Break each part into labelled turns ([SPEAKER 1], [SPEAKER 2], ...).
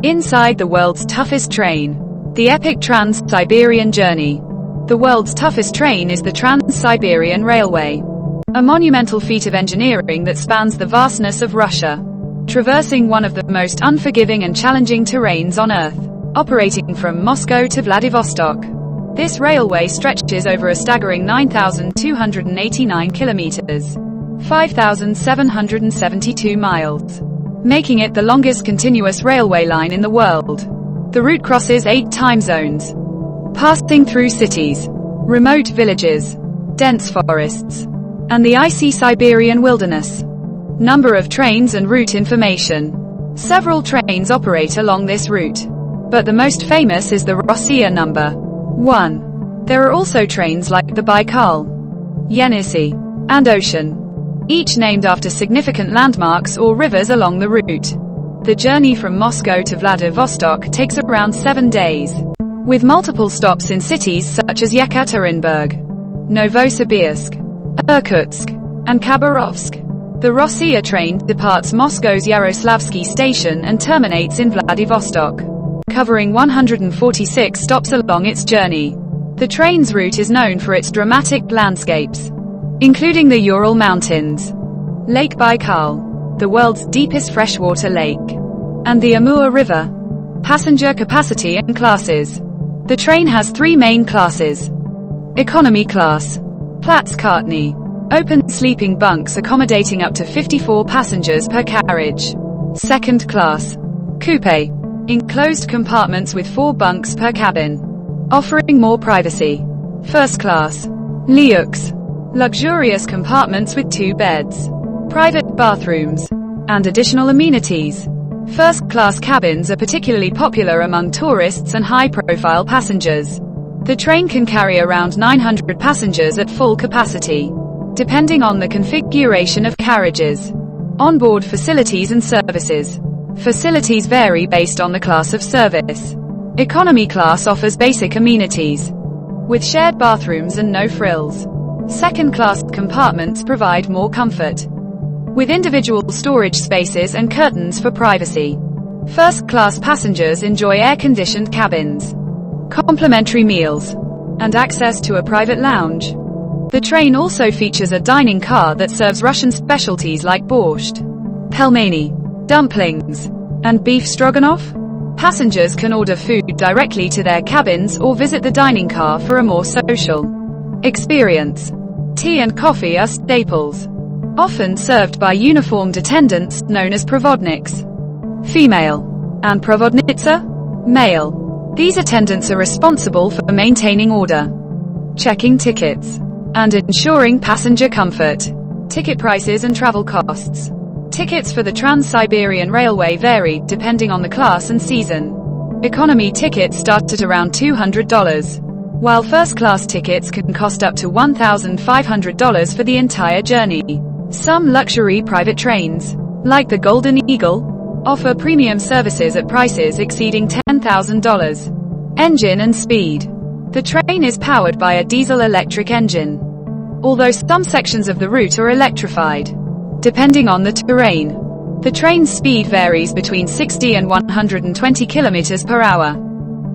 [SPEAKER 1] Inside the world's toughest train. The epic Trans-Siberian journey. The world's toughest train is the Trans-Siberian Railway. A monumental feat of engineering that spans the vastness of Russia, traversing one of the most unforgiving and challenging terrains on Earth. Operating from Moscow to Vladivostok, this railway stretches over a staggering 9,289 kilometers, 5,772 miles, making it the longest continuous railway line in the world. The route crosses 8 time zones, passing through cities, remote villages, dense forests, and the icy Siberian wilderness. Number of trains and route information. Several trains operate along this route, but the most famous is the Rossiya number 1. There are also trains like the Baikal, Yenisei, and Ocean, each named after significant landmarks or rivers along the route. The journey from Moscow to Vladivostok takes around 7 days, with multiple stops in cities such as Yekaterinburg, Novosibirsk, Irkutsk, and Khabarovsk. The Rossiya train departs Moscow's Yaroslavsky station and terminates in Vladivostok, covering 146 stops along its journey. The train's route is known for its dramatic landscapes, including the Ural Mountains, Lake Baikal, the world's deepest freshwater lake, and the Amur River. Passenger capacity and classes. The train has 3 main classes. Economy class, Platzkartny, open sleeping bunks accommodating up to 54 passengers per carriage. Second class, coupe, enclosed compartments with 4 bunks per cabin, offering more privacy. First class, Liux, luxurious compartments with 2 beds, private bathrooms, and additional amenities. First-class cabins are particularly popular among tourists and high-profile passengers. The train can carry around 900 passengers at full capacity, depending on the configuration of carriages. Onboard facilities and services. Facilities vary based on the class of service. Economy class offers basic amenities, with shared bathrooms and no frills. Second-class compartments provide more comfort, with individual storage spaces and curtains for privacy. First-class passengers enjoy air-conditioned cabins, complimentary meals, and access to a private lounge. The train also features a dining car that serves Russian specialties like borscht, pelmeni, dumplings, and beef stroganoff. Passengers can order food directly to their cabins or visit the dining car for a more social experience. Tea and coffee are staples, often served by uniformed attendants known as provodniks, female, and provodnitsa, male. These attendants are responsible for maintaining order, checking tickets, and ensuring passenger comfort. Ticket prices and travel costs. Tickets for the Trans-Siberian Railway vary depending on the class and season. Economy tickets start at around $200, while first-class tickets can cost up to $1,500 for the entire journey. Some luxury private trains, like the Golden Eagle, offer premium services at prices exceeding $10,000. Engine and speed. The train is powered by a diesel-electric engine, although some sections of the route are electrified. Depending on the terrain, the train's speed varies between 60 and 120 kilometers per hour,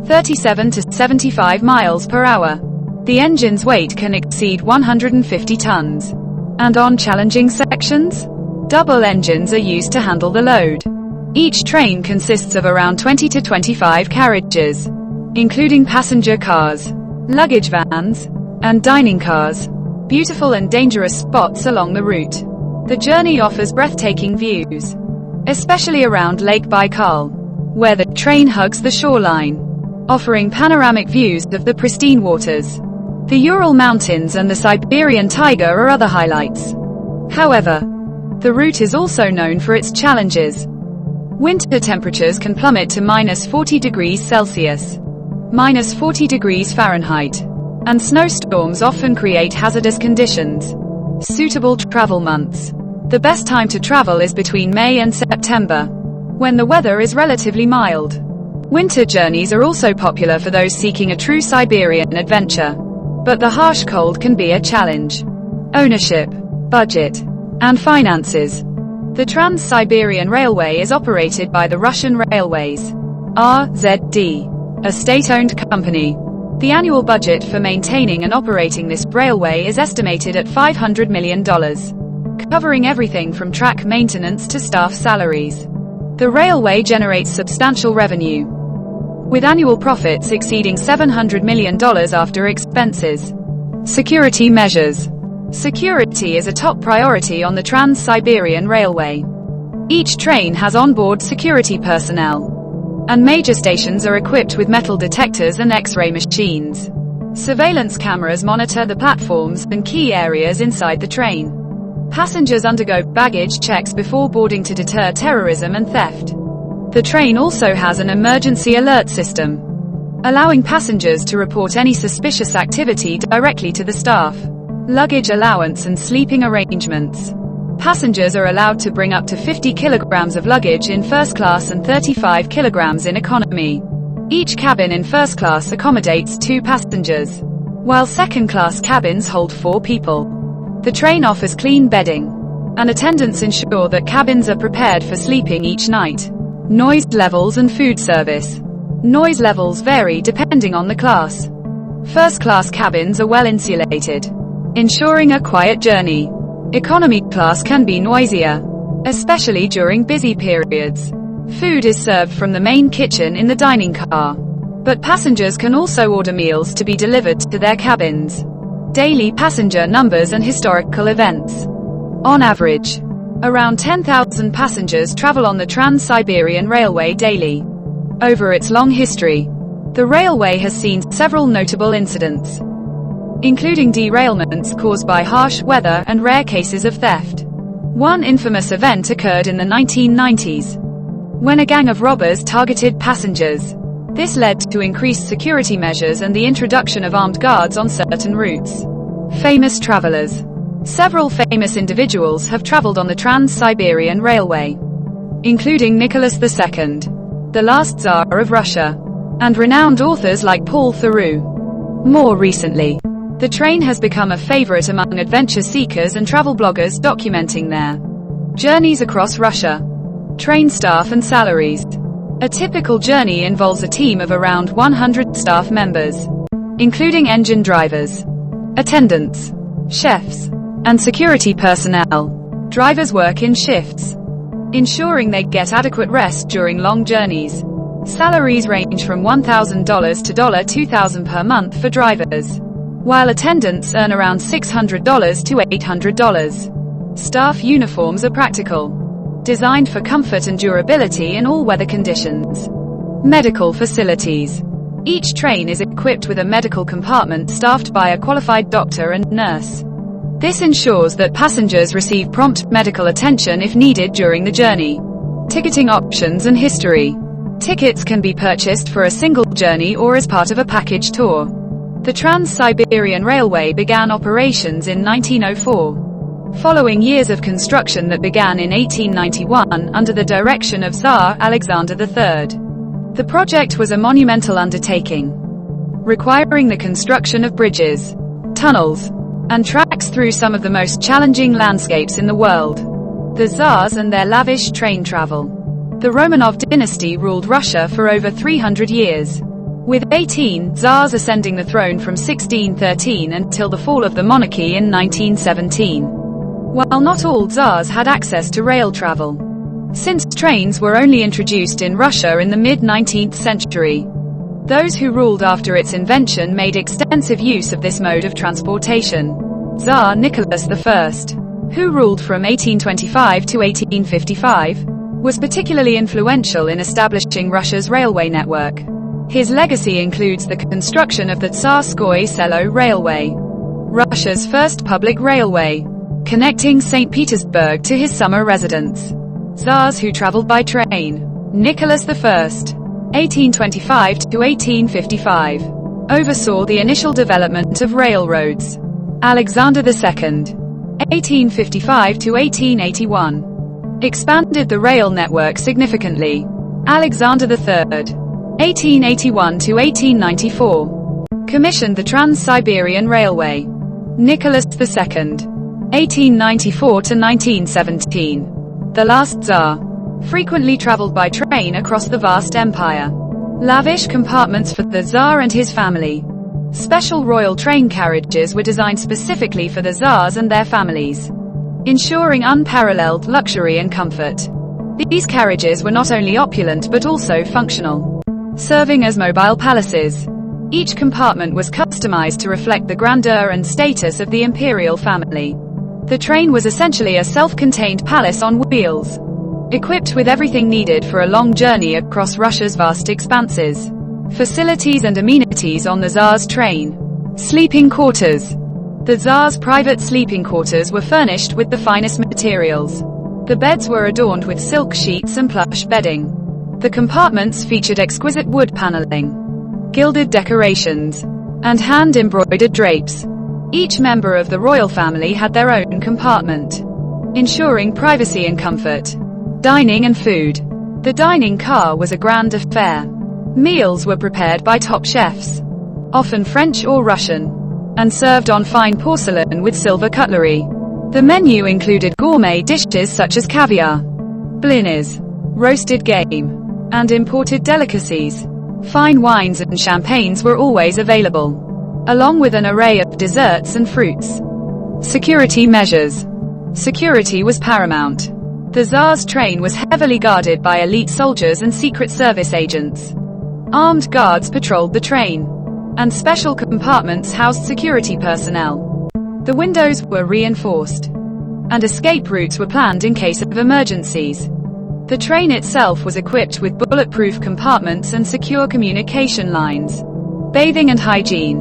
[SPEAKER 1] 37 to 75 miles per hour. The engine's weight can exceed 150 tons. And on challenging sections, double engines are used to handle the load. Each train consists of around 20 to 25 carriages, including passenger cars, luggage vans, and dining cars. Beautiful and dangerous spots along the route. The journey offers breathtaking views, especially around Lake Baikal, where the train hugs the shoreline, offering panoramic views of the pristine waters. The Ural Mountains and the Siberian taiga are other highlights. However, the route is also known for its challenges. Winter temperatures can plummet to -40 degrees Celsius, -40 degrees Fahrenheit, and snowstorms often create hazardous conditions. Suitable travel months. The best time to travel is between May and September, when the weather is relatively mild. Winter journeys are also popular for those seeking a true Siberian adventure, but the harsh cold can be a challenge. Ownership, budget, and finances. The Trans-Siberian Railway is operated by the Russian Railways, RZD, a state-owned company. The annual budget for maintaining and operating this railway is estimated at $500 million, covering everything from track maintenance to staff salaries. The railway generates substantial revenue, with annual profits exceeding $700 million after expenses. Security measures. Security is a top priority on the Trans-Siberian Railway. Each train has onboard security personnel, and major stations are equipped with metal detectors and X-ray machines. Surveillance cameras monitor the platforms and key areas inside the train. Passengers undergo baggage checks before boarding to deter terrorism and theft. The train also has an emergency alert system, allowing passengers to report any suspicious activity directly to the staff. Luggage allowance and sleeping arrangements. Passengers are allowed to bring up to 50 kilograms of luggage in first class and 35 kilograms in economy. Each cabin in first class accommodates 2 passengers, while second class cabins hold 4 people. The train offers clean bedding, and attendants ensure that cabins are prepared for sleeping each night. Noise levels and food service. Noise levels vary depending on the class. First class cabins are well insulated, ensuring a quiet journey. Economy class can be noisier, especially during busy periods. Food is served from the main kitchen in the dining car, but passengers can also order meals to be delivered to their cabins. Daily passenger numbers and historical events. On average, around 10,000 passengers travel on the Trans-Siberian Railway daily. Over its long history, the railway has seen several notable incidents, including derailments caused by harsh weather and rare cases of theft. One infamous event occurred in the 1990s, when a gang of robbers targeted passengers. This led to increased security measures and the introduction of armed guards on certain routes. Famous travelers. Several famous individuals have traveled on the Trans-Siberian Railway, including Nicholas II, the last Tsar of Russia, and renowned authors like Paul Theroux. More recently, the train has become a favorite among adventure seekers and travel bloggers documenting their journeys across Russia. Train staff and salaries. A typical journey involves a team of around 100 staff members, including engine drivers, attendants, chefs, and security personnel. Drivers work in shifts, ensuring they get adequate rest during long journeys. Salaries range from $1,000 to $2,000 per month for drivers, while attendants earn around $600 to $800. Staff uniforms are practical, designed for comfort and durability in all weather conditions. Medical facilities. Each train is equipped with a medical compartment staffed by a qualified doctor and nurse. This ensures that passengers receive prompt medical attention if needed during the journey. Ticketing options and history. Tickets can be purchased for a single journey or as part of a package tour. The Trans-Siberian Railway began operations in 1904, following years of construction that began in 1891 under the direction of Tsar Alexander III. The project was a monumental undertaking, requiring the construction of bridges, tunnels, and tracks through some of the most challenging landscapes in the world. The Tsars and their lavish train travel. The Romanov dynasty ruled Russia for over 300 years, with 18 Tsars ascending the throne from 1613 until the fall of the monarchy in 1917. While not all Tsars had access to rail travel, since trains were only introduced in Russia in the mid-19th century, those who ruled after its invention made extensive use of this mode of transportation. Tsar Nicholas I, who ruled from 1825 to 1855, was particularly influential in establishing Russia's railway network. His legacy includes the construction of the Tsarskoye Selo Railway, Russia's first public railway, connecting St. Petersburg to his summer residence. Tsars who traveled by train. Nicholas I, 1825 to 1855, oversaw the initial development of railroads. Alexander II, 1855 to 1881, expanded the rail network significantly. Alexander III, 1881 to 1894, commissioned the Trans-Siberian Railway. Nicholas II, 1894 to 1917, the last Tsar, frequently traveled by train across the vast empire. Lavish compartments for the Tsar and his family. Special royal train carriages were designed specifically for the Tsars and their families, ensuring unparalleled luxury and comfort. These carriages were not only opulent but also functional, serving as mobile palaces. Each compartment was customized to reflect the grandeur and status of the imperial family. The train was essentially a self-contained palace on wheels, equipped with everything needed for a long journey across Russia's vast expanses. Facilities and amenities on the Tsar's train. Sleeping quarters. The Tsar's private sleeping quarters were furnished with the finest materials. The beds were adorned with silk sheets and plush bedding. The compartments featured exquisite wood paneling, gilded decorations, and hand-embroidered drapes. Each member of the royal family had their own compartment, ensuring privacy and comfort. Dining and food. The dining car was a grand affair. Meals were prepared by top chefs, often French or Russian, and served on fine porcelain with silver cutlery. The menu included gourmet dishes such as caviar, blinis, roasted game, and imported delicacies. Fine wines and champagnes were always available, along with an array of desserts and fruits. Security measures. Security was paramount. The Tsar's train was heavily guarded by elite soldiers and Secret Service agents. Armed guards patrolled the train, and special compartments housed security personnel. The windows were reinforced, and escape routes were planned in case of emergencies. The train itself was equipped with bulletproof compartments and secure communication lines. Bathing and hygiene.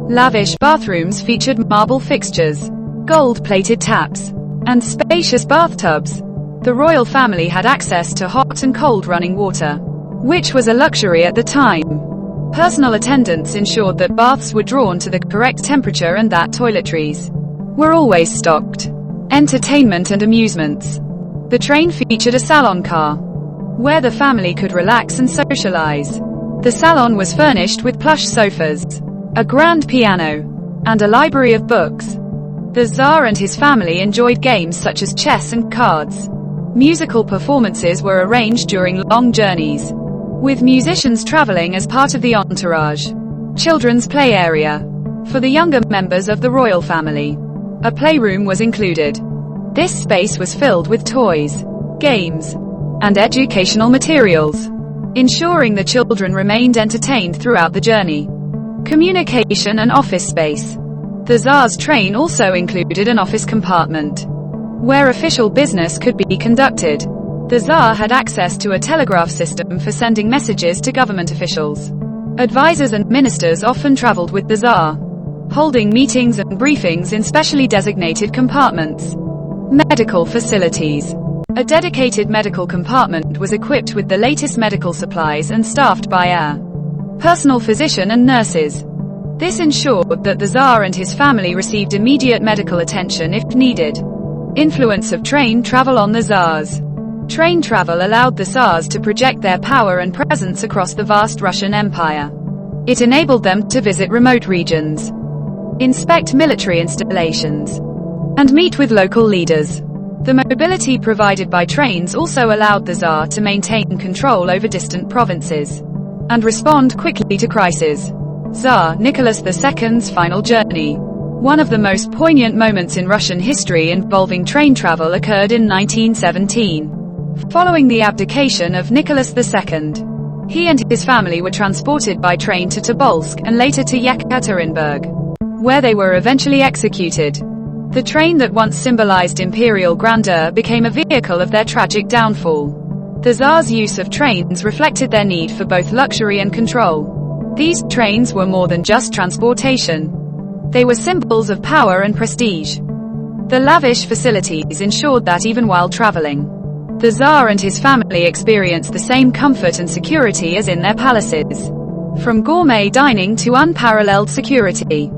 [SPEAKER 1] Lavish bathrooms featured marble fixtures, gold-plated taps, and spacious bathtubs. The royal family had access to hot and cold running water, which was a luxury at the time. Personal attendants ensured that baths were drawn to the correct temperature and that toiletries were always stocked. Entertainment and amusements. The train featured a salon car, where the family could relax and socialize. The salon was furnished with plush sofas, a grand piano, and a library of books. The Tsar and his family enjoyed games such as chess and cards. Musical performances were arranged during long journeys, with musicians traveling as part of the entourage. Children's play area. For the younger members of the royal family, a playroom was included. This space was filled with toys, games, and educational materials, ensuring the children remained entertained throughout the journey. Communication and office space. The Tsar's train also included an office compartment, where official business could be conducted. The Tsar had access to a telegraph system for sending messages to government officials. Advisors and ministers often traveled with the Tsar, holding meetings and briefings in specially designated compartments. Medical facilities. A dedicated medical compartment was equipped with the latest medical supplies and staffed by a personal physician and nurses. This ensured that the Tsar and his family received immediate medical attention if needed. Influence of train travel on the Tsars. Train travel allowed the Tsars to project their power and presence across the vast Russian Empire. It enabled them to visit remote regions, inspect military installations, and meet with local leaders. The mobility provided by trains also allowed the Tsar to maintain control over distant provinces and respond quickly to crises. Tsar Nicholas II's final journey. One of the most poignant moments in Russian history involving train travel occurred in 1917. Following the abdication of Nicholas II, he and his family were transported by train to Tobolsk and later to Yekaterinburg, where they were eventually executed. The train that once symbolized imperial grandeur became a vehicle of their tragic downfall. The Tsar's use of trains reflected their need for both luxury and control. These trains were more than just transportation. They were symbols of power and prestige. The lavish facilities ensured that even while traveling, the Tsar and his family experienced the same comfort and security as in their palaces. From gourmet dining to unparalleled security,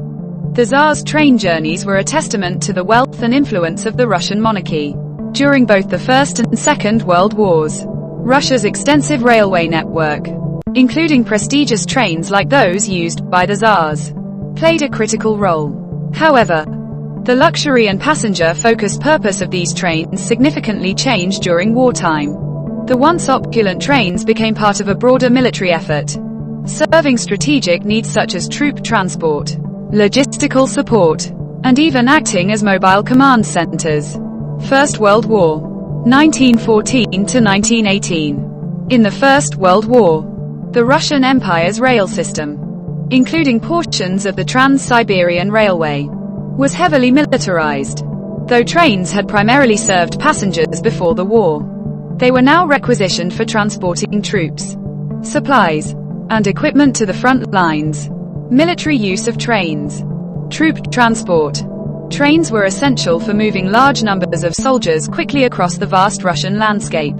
[SPEAKER 1] the Tsar's train journeys were a testament to the wealth and influence of the Russian monarchy. During both the First and Second World Wars, Russia's extensive railway network, including prestigious trains like those used by the Tsars, played a critical role. However, the luxury and passenger-focused purpose of these trains significantly changed during wartime. The once opulent trains became part of a broader military effort, serving strategic needs such as troop transport, logistical support, and even acting as mobile command centers. First World War, 1914 to 1918. In the First World War, the Russian Empire's rail system, including portions of the Trans-Siberian Railway, was heavily militarized. Though trains had primarily served passengers before the war, they were now requisitioned for transporting troops, supplies, and equipment to the front lines. Military use of trains. Troop transport. Trains were essential for moving large numbers of soldiers quickly across the vast Russian landscape,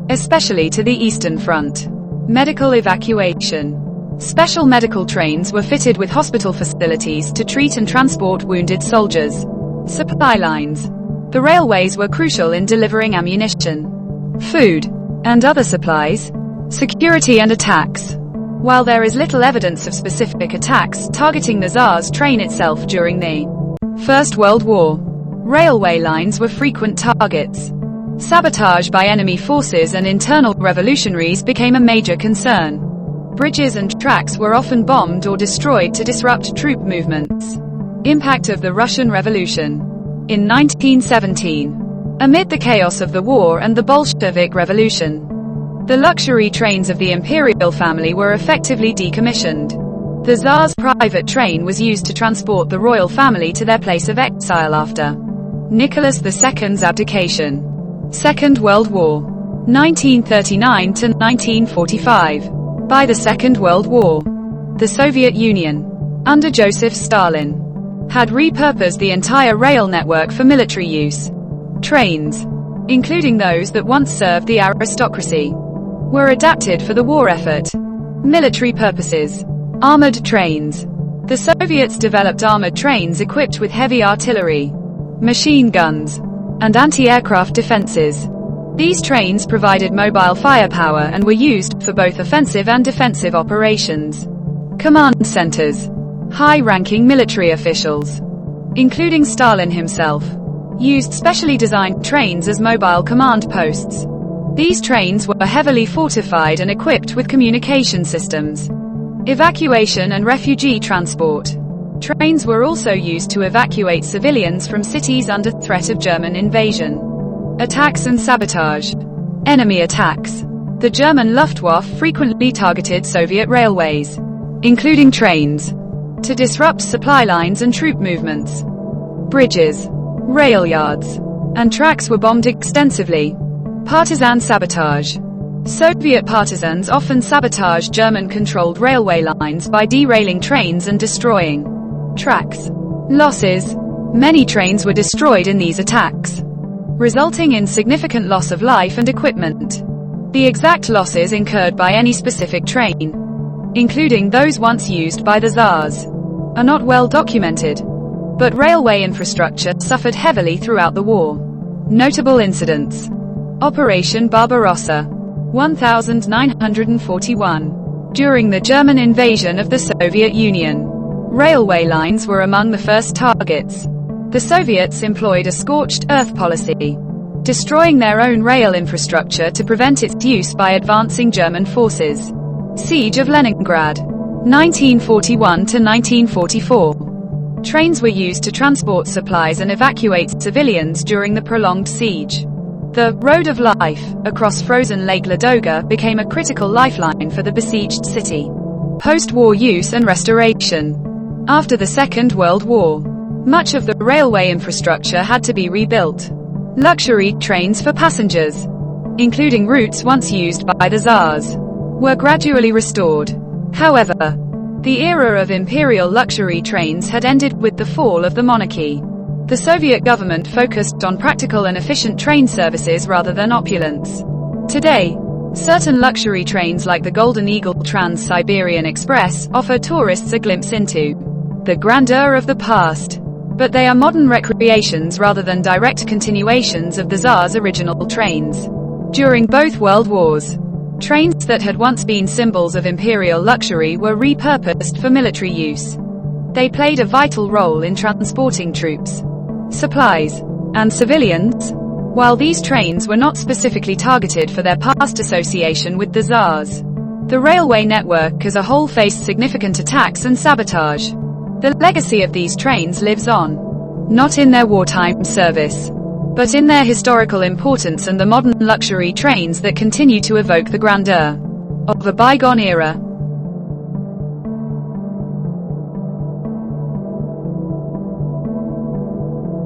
[SPEAKER 1] especially to the Eastern Front. Medical evacuation. Special medical trains were fitted with hospital facilities to treat and transport wounded soldiers. Supply lines. The railways were crucial in delivering ammunition, food, and other supplies. Security and attacks. While there is little evidence of specific attacks targeting the Tsar's train itself during the First World War, railway lines were frequent targets. Sabotage by enemy forces and internal revolutionaries became a major concern. Bridges and tracks were often bombed or destroyed to disrupt troop movements. Impact of the Russian Revolution. In 1917, amid the chaos of the war and the Bolshevik Revolution, the luxury trains of the imperial family were effectively decommissioned. The Tsar's private train was used to transport the royal family to their place of exile after Nicholas II's abdication. Second World War, 1939 to 1945. By the Second World War, the Soviet Union, under Joseph Stalin, had repurposed the entire rail network for military use. Trains, including those that once served the aristocracy, were adapted for the war effort. Military purposes. Armored trains. The Soviets developed armored trains equipped with heavy artillery, machine guns, and anti-aircraft defenses. These trains provided mobile firepower and were used for both offensive and defensive operations. Command centers. High-ranking military officials, including Stalin himself, used specially designed trains as mobile command posts. These trains were heavily fortified and equipped with communication systems. Evacuation and refugee transport. Trains were also used to evacuate civilians from cities under threat of German invasion. Attacks and sabotage. Enemy attacks. The German Luftwaffe frequently targeted Soviet railways, including trains, to disrupt supply lines and troop movements. Bridges, rail yards, and tracks were bombed extensively. Partisan sabotage. Soviet partisans often sabotaged German-controlled railway lines by derailing trains and destroying tracks. Losses. Many trains were destroyed in these attacks, resulting in significant loss of life and equipment. The exact losses incurred by any specific train, including those once used by the Tsars, are not well documented, but railway infrastructure suffered heavily throughout the war. Notable incidents. Operation Barbarossa, 1941. During the German invasion of the Soviet Union, railway lines were among the first targets. The Soviets employed a scorched earth policy, destroying their own rail infrastructure to prevent its use by advancing German forces. Siege of Leningrad, 1941 to 1944. Trains were used to transport supplies and evacuate civilians during the prolonged siege. The Road of Life, across frozen Lake Ladoga, became a critical lifeline for the besieged city. Post-war use and restoration. After the Second World War, much of the railway infrastructure had to be rebuilt. Luxury trains for passengers, including routes once used by the Tsars, were gradually restored. However, the era of imperial luxury trains had ended with the fall of the monarchy. The Soviet government focused on practical and efficient train services rather than opulence. Today, certain luxury trains like the Golden Eagle Trans-Siberian Express offer tourists a glimpse into the grandeur of the past. But they are modern recreations rather than direct continuations of the Tsar's original trains. During both World Wars, trains that had once been symbols of imperial luxury were repurposed for military use. They played a vital role in transporting troops, supplies, and civilians, while these trains were not specifically targeted for their past association with the Tsars. The railway network as a whole faced significant attacks and sabotage. The legacy of these trains lives on, not in their wartime service, but in their historical importance and the modern luxury trains that continue to evoke the grandeur of a bygone era.